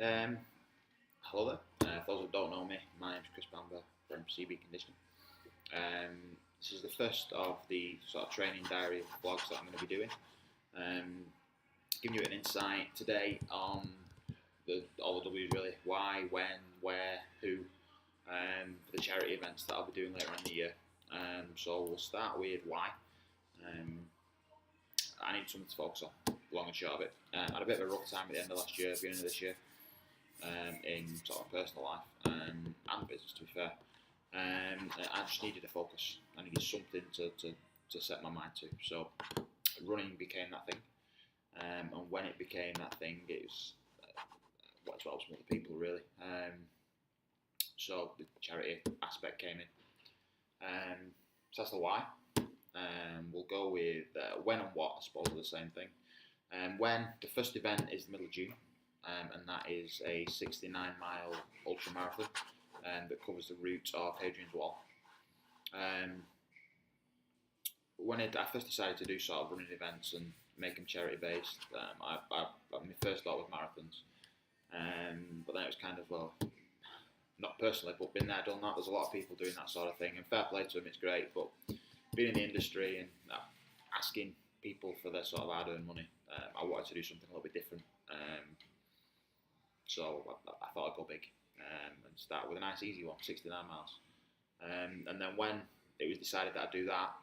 Um, Hello there. For those that don't know me, my name's Chris Bamber from CB Conditioning. This is the first of the sort of training diary vlogs that I'm going to be doing. Um, Giving you an insight today on all the W's really, why, when, where, who, for the charity events that I'll be doing later in the year. So we'll start with why. Um, I need something to focus on, long and short of it. I had a bit of a rough time at the end of last year, beginning of this year. In sort of personal life and business, to be fair. I just needed a focus. I needed something to set my mind to. So running became that thing. And when it became that thing, it was what helps other people really. So the charity aspect came in. So that's the why. We'll go with when and what, I suppose, are the same thing. When the first event is the middle of June. And that is a 69-mile ultra marathon that covers the route of Hadrian's Wall. When I first decided to do sort of running events and make them charity based, my first thought was marathons. But then it was kind of, well, not personally, but been there, done that. There's a lot of people doing that sort of thing, and fair play to them, it's great. But being in the industry and asking people for their sort of hard-earned money, I wanted to do something a little bit different. So I thought I'd go big and start with a nice easy one, 69 miles. And then when it was decided that I'd do that,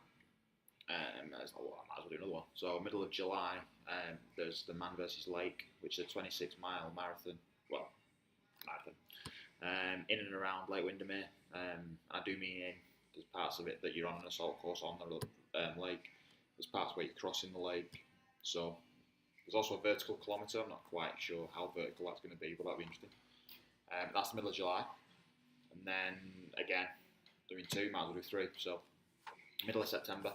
I was like, well, I might as well do another one. So middle of July, there's the Man versus Lake, which is a 26-mile marathon. Well, marathon. In and around Lake Windermere. I do mean there's parts of it that you're on an assault course on the lake. There's parts where you're crossing the lake. So there's also a vertical kilometre. I'm not quite sure how vertical that's going to be, but that'll be interesting. That's the middle of July. And then, again, doing two, might as well do three. So, middle of September,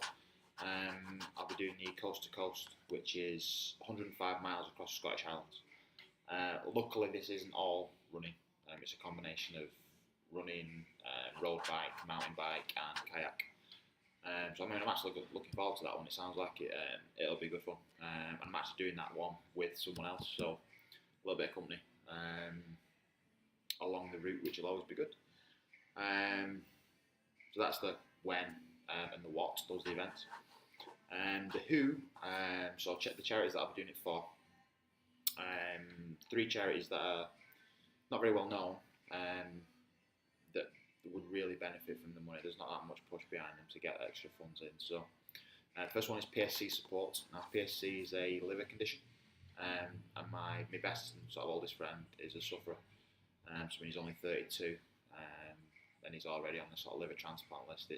I'll be doing the Coast to Coast, which is 105 miles across the Scottish Highlands. Luckily, this isn't all running. It's a combination of running, road bike, mountain bike, and kayak. So I'm actually looking forward to that one. It sounds like it'll be good fun. And I'm actually doing that one with someone else, so a little bit of company along the route, which will always be good. So that's the when and the what, those are the events. And the who, so I'll check the charities that I'll be doing it for. Three charities that are not very well known, that would really benefit from the money. There's not that much push behind them to get extra funds in. So, first one is PSC Support. Now, PSC is a liver condition, and my best and sort of oldest friend is a sufferer. So when he's only 32, and he's already on the sort of liver transplant list,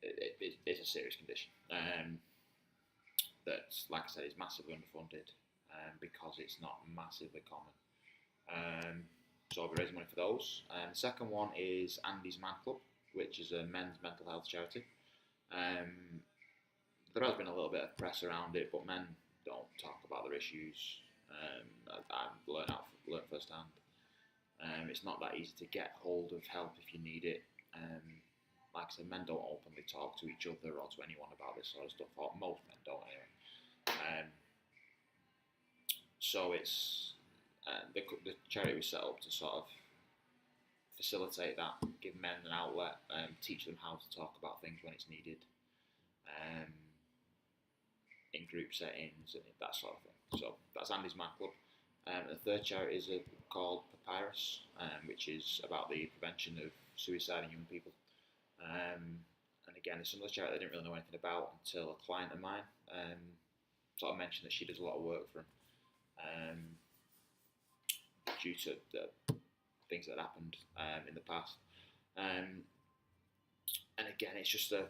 it's a serious condition. That's, like I said, is massively underfunded because it's not massively common. So I'll be raising money for those. The second one is Andy's Man Club, which is a men's mental health charity. There has been a little bit of press around it, but men don't talk about their issues. I've learned firsthand. It's not that easy to get hold of help if you need it. Like I said, men don't openly talk to each other or to anyone about this sort of stuff. Or most men don't anyway. So it's the charity was set up to sort of facilitate that, give men an outlet, teach them how to talk about things when it's needed, in group settings and that sort of thing. So that's Andy's Man Club. The third charity is called Papyrus, which is about the prevention of suicide in young people. And again, it's another charity I didn't really know anything about until a client of mine sort of mentioned that she does a lot of work for him. Due to the things that happened in the past. And again, it's just a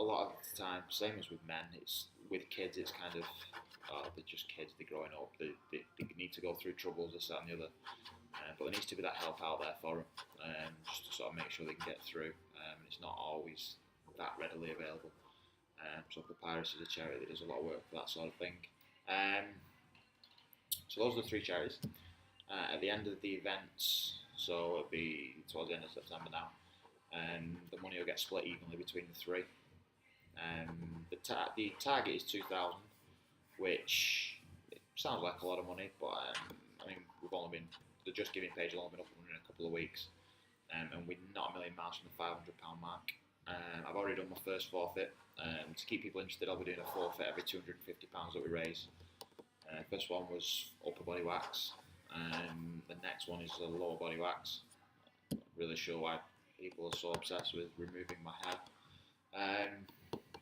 lot of the time, same as with men, it's with kids, it's kind of, they're just kids, they're growing up, they need to go through troubles, this, that and the other. But there needs to be that help out there for them, just to sort of make sure they can get through. It's not always that readily available. So Papyrus is a charity that does a lot of work for that sort of thing. So those are the three charities. At the end of the events, so it'll be towards the end of September now, the money will get split evenly between the three. The target is 2,000, which sounds like a lot of money, but I mean, the Just Giving page has only been up and running a couple of weeks, and we're not a million miles from the £500 mark. I've already done my first forfeit. To keep people interested, I'll be doing a forfeit every £250 that we raise. First one was upper body wax. The next one is a lower body wax. Not really sure why people are so obsessed with removing my hair.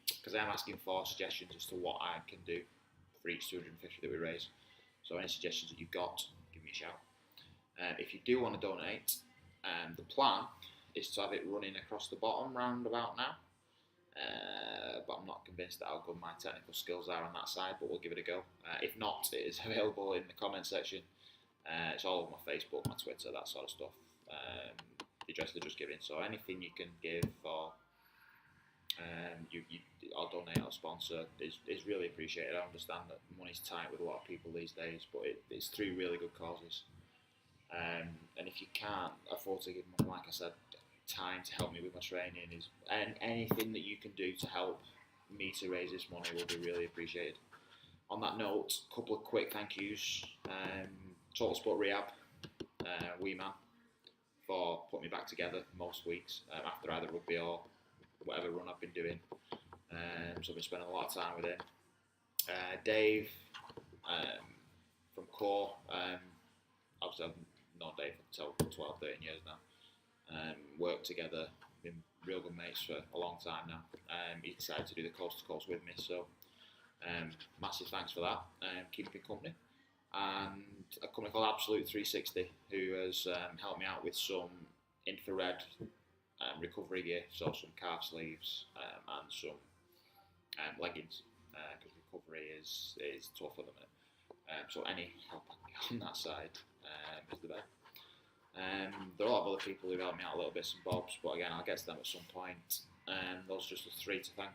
Because I am asking for suggestions as to what I can do for each 250 that we raise. So any suggestions that you've got, give me a shout. If you do want to donate, the plan is to have it running across the bottom round about now. But I'm not convinced that how good my technical skills are on that side, but we'll give it a go. If not, it is available in the comment section. It's all over my Facebook, my Twitter, that sort of stuff. The address they're just giving. So anything you can give or or donate or sponsor is really appreciated. I understand that money's tight with a lot of people these days, but it's through really good causes. And if you can't afford to give money, like I said, time to help me with my training and anything that you can do to help me to raise this money will be really appreciated. On that note, a couple of quick thank yous. Total Sport Rehab, Wee Man, for putting me back together most weeks after either rugby or whatever run I've been doing. So I've been spending a lot of time with him. Dave from Core, obviously I've known Dave for 12, 13 years now. Worked together, been real good mates for a long time now. He decided to do the coast to coast with me, so massive thanks for that. Keeping me company. And a company called Absolute 360, who has helped me out with some infrared recovery gear, so some calf sleeves and some leggings, because recovery is tough at the minute. So any help I can get on that side is the best. There are a lot of other people who helped me out a little bits and bobs, but again, I'll get to them at some point. Those are just the three to thank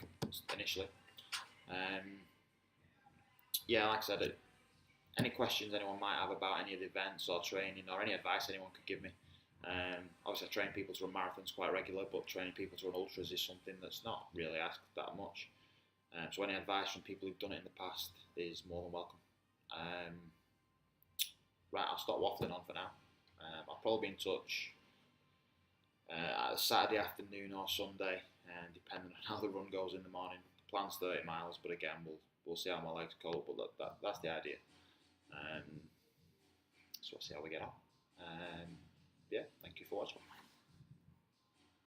initially. Yeah, like I said, any questions anyone might have about any of the events or training or any advice anyone could give me. Obviously, I train people to run marathons quite regular, but training people to run ultras is something that's not really asked that much. So any advice from people who've done it in the past is more than welcome. Right, I'll stop waffling on for now. I'll probably be in touch Saturday afternoon or Sunday, depending on how the run goes in the morning. The plan's 30 miles, but again, we'll see how my legs cope, but that's the idea. So we'll see how we get on. Yeah, thank you for watching.